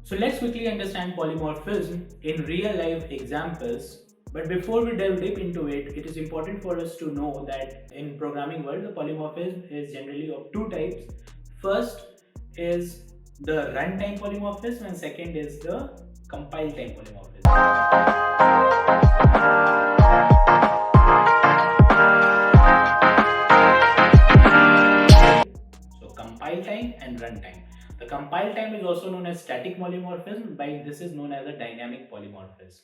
So let's quickly understand polymorphism in real life examples. But before we delve deep into it, it is important for us to know that in programming world, the polymorphism is generally of two types. First is the runtime polymorphism and second is the compile time polymorphism. So compile time and runtime. The compile time is also known as static polymorphism, while this is known as a dynamic polymorphism.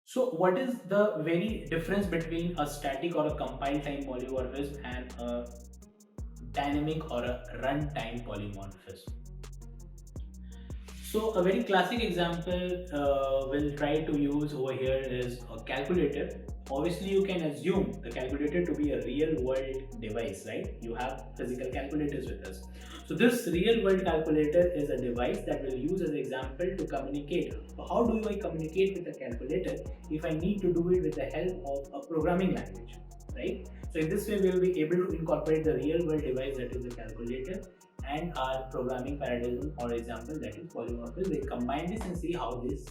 So what is the very difference between a static or a compile time polymorphism and a dynamic or a runtime polymorphism? So a very classic example we'll try to use over here is a calculator. Obviously, you can assume the calculator to be a real world device, right? You have physical calculators with us. So this real world calculator is a device that we'll use as an example to communicate. So how do I communicate with a calculator if I need to do it with the help of a programming language, right? So in this way, we will be able to incorporate the real world device that is the calculator and our programming paradigm or example that is polymorphism. We'll combine this and see how this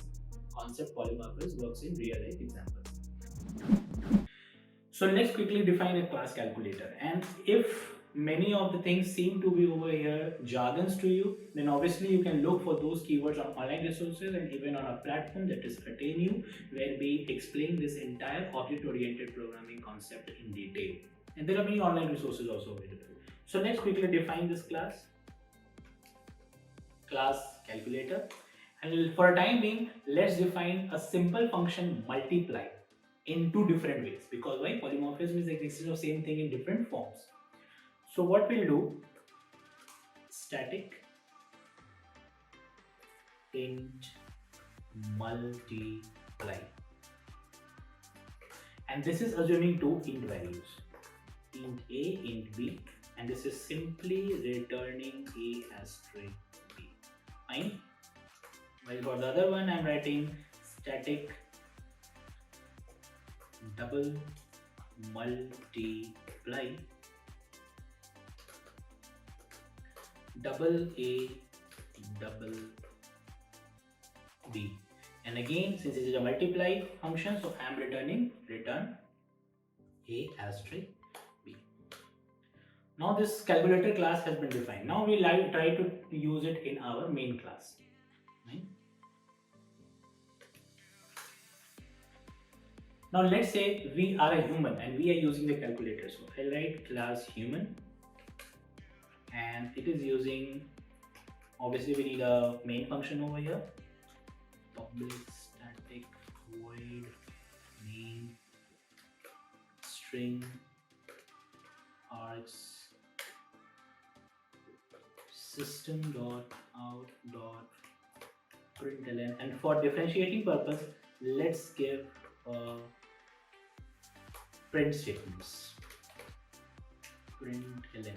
concept polymorphism works in real life examples. So let's quickly define a class calculator, and if many of the things seem to be over here jargons to you, then obviously you can look for those keywords on online resources and even on a platform that is Attain, where we explain this entire object oriented programming concept in detail, and there are many online resources also available. So let's quickly define this class calculator, and for a time being, let's define a simple function multiply in two different ways, because why? Polymorphism is the existence of same thing in different forms. So what we'll do, static int multiply, and this is assuming two int values, int a, int b, and this is simply returning a asterisk b. Fine. While for the other one, I'm writing static double multiply double a double b, and again, since this is a multiply function, so I am return a asterisk b. Now this calculator class has been defined. Now we try to use it in our main class. Right? Now let's say we are a human and we are using the calculator. So I'll write class human, and it is using, obviously we need a main function over here, public static void main string args system dot out dot println, and for differentiating purpose, let's give print statements, println.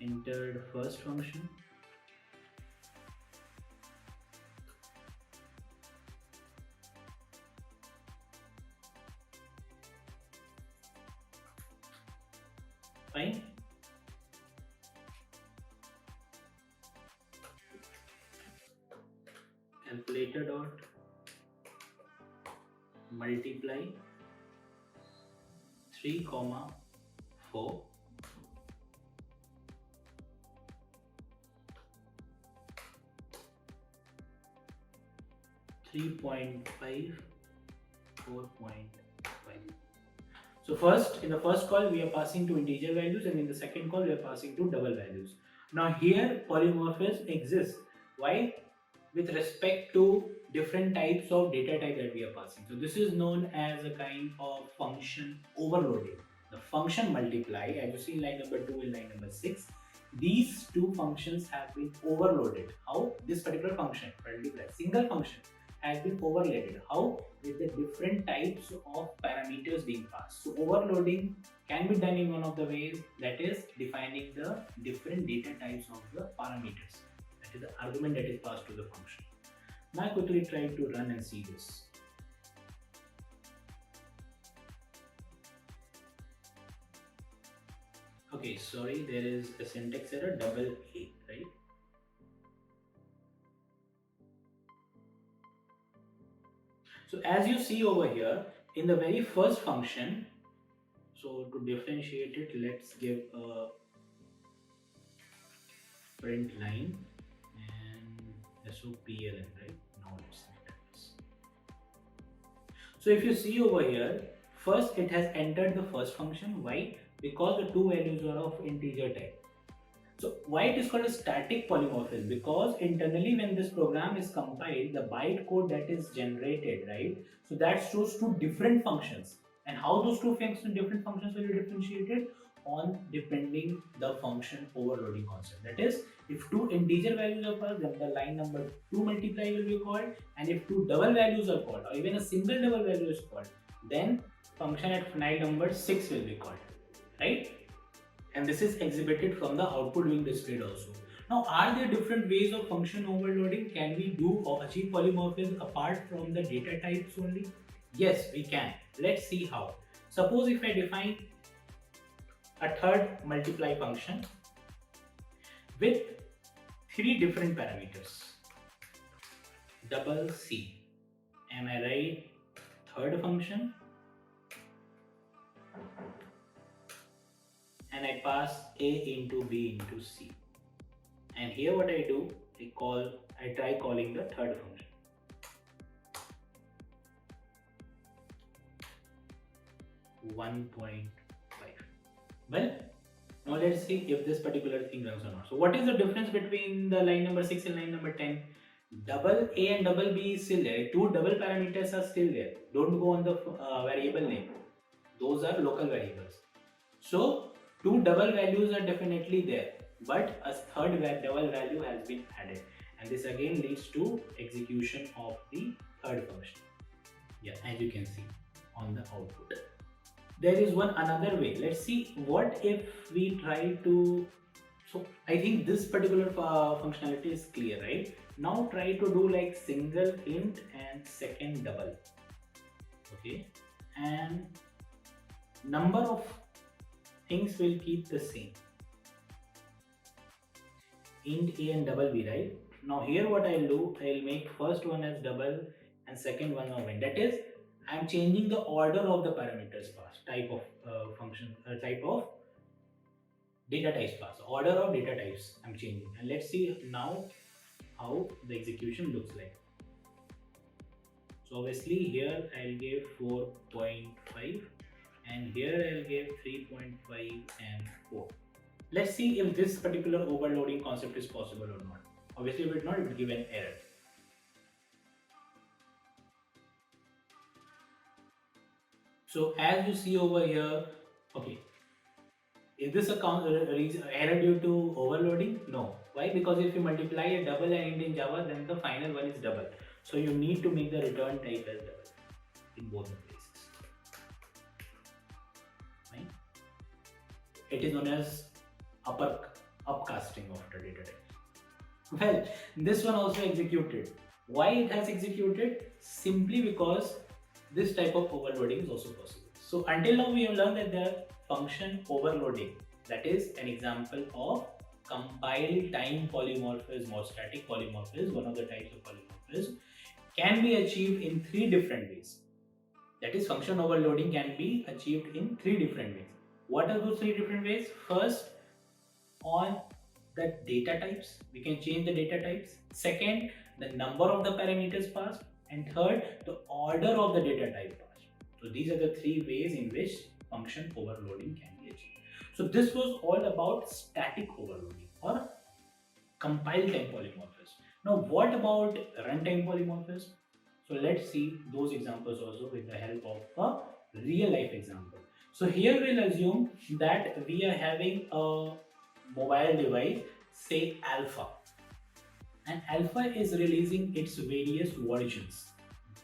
Entered first function, fine. Calculator dot multiply 3, 4 3.5 4.5. So first, in the first call we are passing to integer values, and in the second call we are passing to double values. Now here polymorphism exists. Why? With respect to different types of data type that we are passing. So this is known as a kind of function overloading. The function multiply, as you see in line number 2 and line number 6, these two functions have been overloaded. How? This particular function, multiply, single function, has been overloaded. How? With the different types of parameters being passed. So overloading can be done in one of the ways, that is defining the different data types of the parameters. That is the argument that is passed to the function. Now I quickly try to run and see this. Okay, sorry, there is a syntax error, double A, right? So as you see over here, in the very first function, so to differentiate it, let's give a print line and SOPLN, right? Now it's syntax. So if you see over here, first it has entered the first function. Why? Because the two values are of integer type. So why it is called a static polymorphism? Because internally when this program is compiled, the bytecode that is generated, right? So that shows two different functions. And how those two different functions will be differentiated? On depending the function overloading concept. That is, if two integer values are called, then the line number 2 multiply will be called, and if two double values are called, or even a single double value is called, then function at line number 6 will be called, right? And this is exhibited from the output being displayed also. Now, are there different ways of function overloading? Can we do or achieve polymorphism apart from the data types only? Yes, we can. Let's see how. Suppose if I define a third multiply function with three different parameters, double C, and I write third function and I pass A into B into C. And here what I do, I try calling the third function. (1.5). Well, now let's see if this particular thing runs or not. So what is the difference between the line number 6 and line number 10? Double A and double B is still there. Two double parameters are still there. Don't go on the variable name. Those are local variables. So two double values are definitely there, but a third double value has been added, and this again leads to execution of the third function. Yeah, as you can see on the output. There is one another way. Let's see what if we try to. So I think this particular functionality is clear, right? Now try to do like single int and second double. Okay, and number of things will keep the same. Int A and double B, right? Now here what I'll do, I'll make first one as double and second one as int. That is, I'm changing the order of the parameters passed, type of function, type of data types passed, order of data types I'm changing. And let's see now how the execution looks like. So obviously here I'll give 4.5 and here I'll give 3.5 and 4. Let's see if this particular overloading concept is possible or not. Obviously if it not, it will give an error. So as you see over here, okay, is this a error due to overloading? No. Why? Because if you multiply a double and int in Java, then the final one is double. So you need to make the return type as double in both the places. Right? It is known as upcasting of the data type. Well, this one also executed. Why it has executed? Simply because this type of overloading is also possible. So until now we have learned that there are function overloading, that is an example of compile time polymorphism or static polymorphism, one of the types of polymorphism, can be achieved in three different ways. That is, function overloading can be achieved in three different ways. What are those three different ways? First, on the data types, we can change the data types. Second, the number of the parameters passed, and third, the order of the data type passed. So these are the three ways in which function overloading can be achieved. So this was all about static overloading or compile time polymorphism. Now what about runtime polymorphism? So let's see those examples also with the help of a real life example. So here we'll assume that we are having a mobile device, say Alpha, and Alpha is releasing its various versions.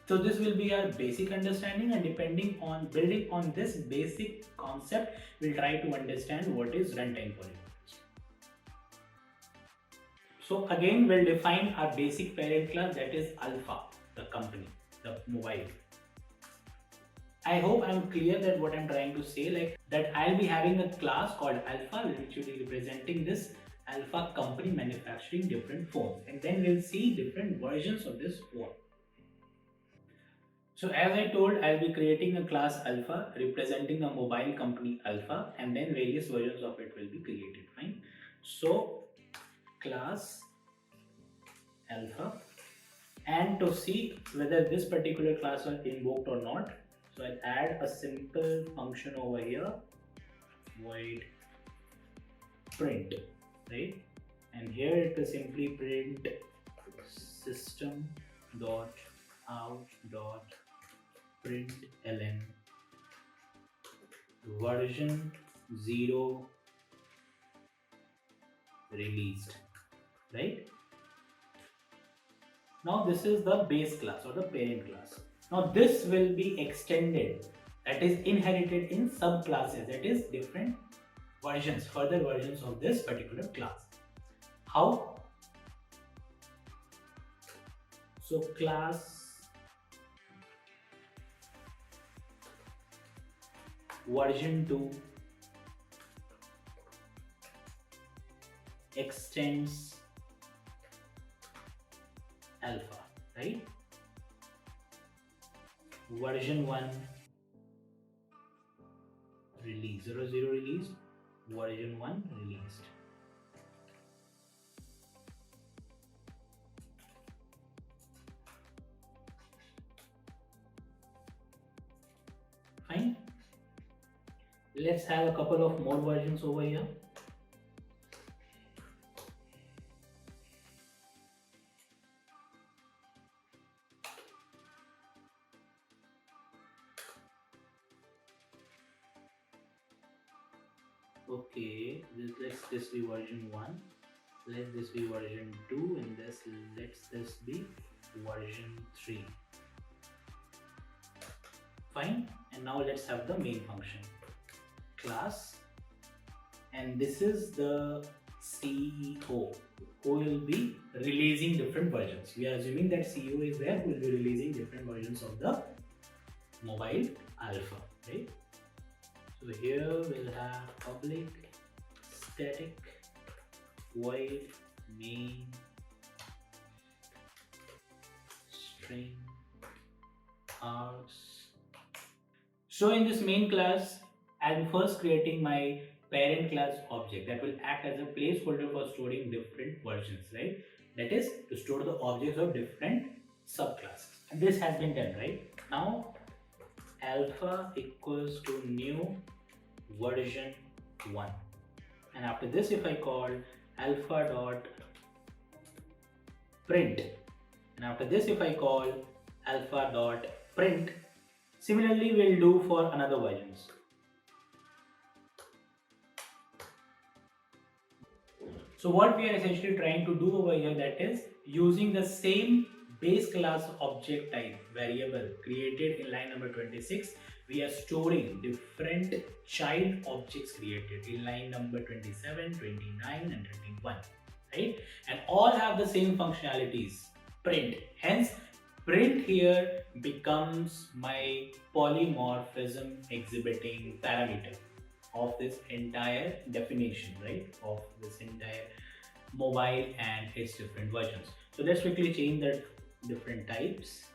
So this will be our basic understanding, and depending on building on this basic concept, we'll try to understand what is runtime polymorphism. So again, we'll define our basic parent class, that is Alpha, the company, the mobile. I hope I'm clear that what I'm trying to say, like that I'll be having a class called alpha, which will be representing this alpha company manufacturing different phones, and then we'll see different versions of this phone. So as I told, I'll be creating a class alpha representing a mobile company alpha, and then various versions of it will be created. Fine. So class alpha, and to see whether this particular class was invoked or not, so I'll add a simple function over here, void print, right? And here it will simply print system dot out dot println version 0 released, right? Now this is the base class or the parent class. Now this will be extended, that is inherited in subclasses, that is different versions, further versions of this particular class. How? So class version 2 extends alpha, right? Version 1 release, 00 released, version 1 released. Fine. Let's have a couple of more versions over here. Okay, let's this be version 1, let this be version 2, and let's this be version 3. Fine. And now let's have the main function class, and this is the CEO who will be releasing different versions. We are assuming that CEO is there who will be releasing different versions of the mobile alpha, right? So here we'll have public static void main string args. So in this main class, I'm first creating my parent class object that will act as a placeholder for storing different versions, right? That is to store the objects of different subclasses. And this has been done, right? Now alpha equals to new version 1, and after this if I call alpha dot print, and after this if I call alpha dot print, similarly we'll do for another versions. So what we are essentially trying to do over here, that is using the same base class object type variable created in line number 26, we are storing different child objects created in line number 27, 29 and 31, right? And all have the same functionalities, print. Hence print here becomes my polymorphism exhibiting parameter of this entire definition, right, of this entire mobile and its different versions. So let's quickly change the different types,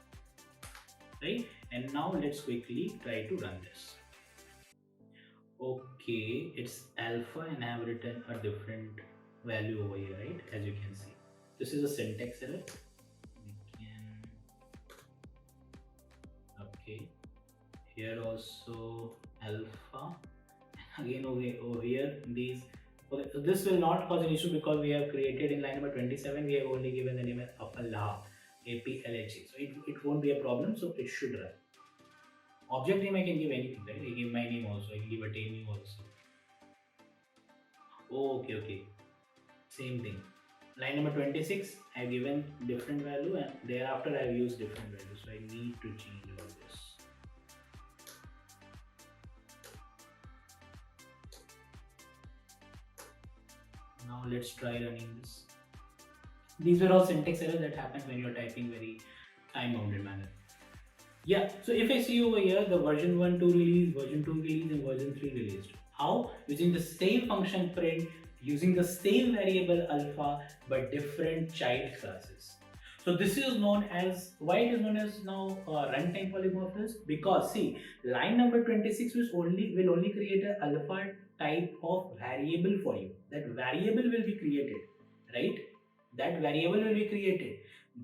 right? And now let's quickly try to run this. Okay, it's alpha and I have written a different value over here, right? As you can see, this is a syntax error. Okay, here also alpha. Again over here these. Okay, so this will not cause an issue because we have created in line number 27, we have only given the name as APLH, APLH. So it won't be a problem, so it should run. Object name I can give anything, right? I give my name also, I can give a name also. Oh, okay. Same thing. Line number 26, I have given different value and thereafter I have used different values. So I need to change all this. Now let's try running this. These were all syntax errors that happen when you're typing very time bounded manner. Yeah, so if I see over here the version 1, 2 release, version 2 release, and version 3 released. How? Using the same function print, using the same variable alpha, but different child classes. So this is known as, why it is known as now runtime polymorphism? Because see, line number 26 will only create an alpha type of variable for you. That variable will be created, right? That variable will be created.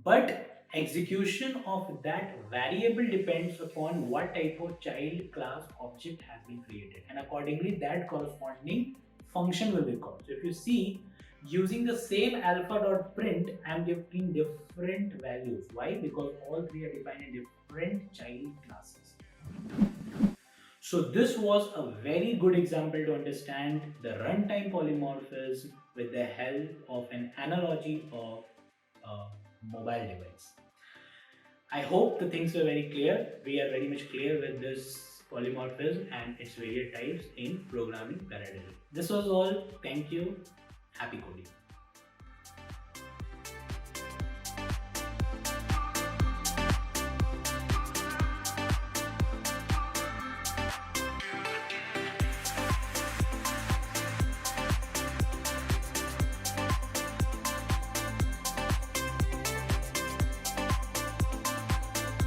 But execution of that variable depends upon what type of child class object has been created, and accordingly that corresponding function will be called. So if you see, using the same alpha dot print, I am giving different values. Why? Because all three are defined in different child classes. So this was a very good example to understand the runtime polymorphism with the help of an analogy of a mobile device. I hope the things were very clear. We are very much clear with this polymorphism and its various types in programming paradigm. This was all. Thank you. Happy coding.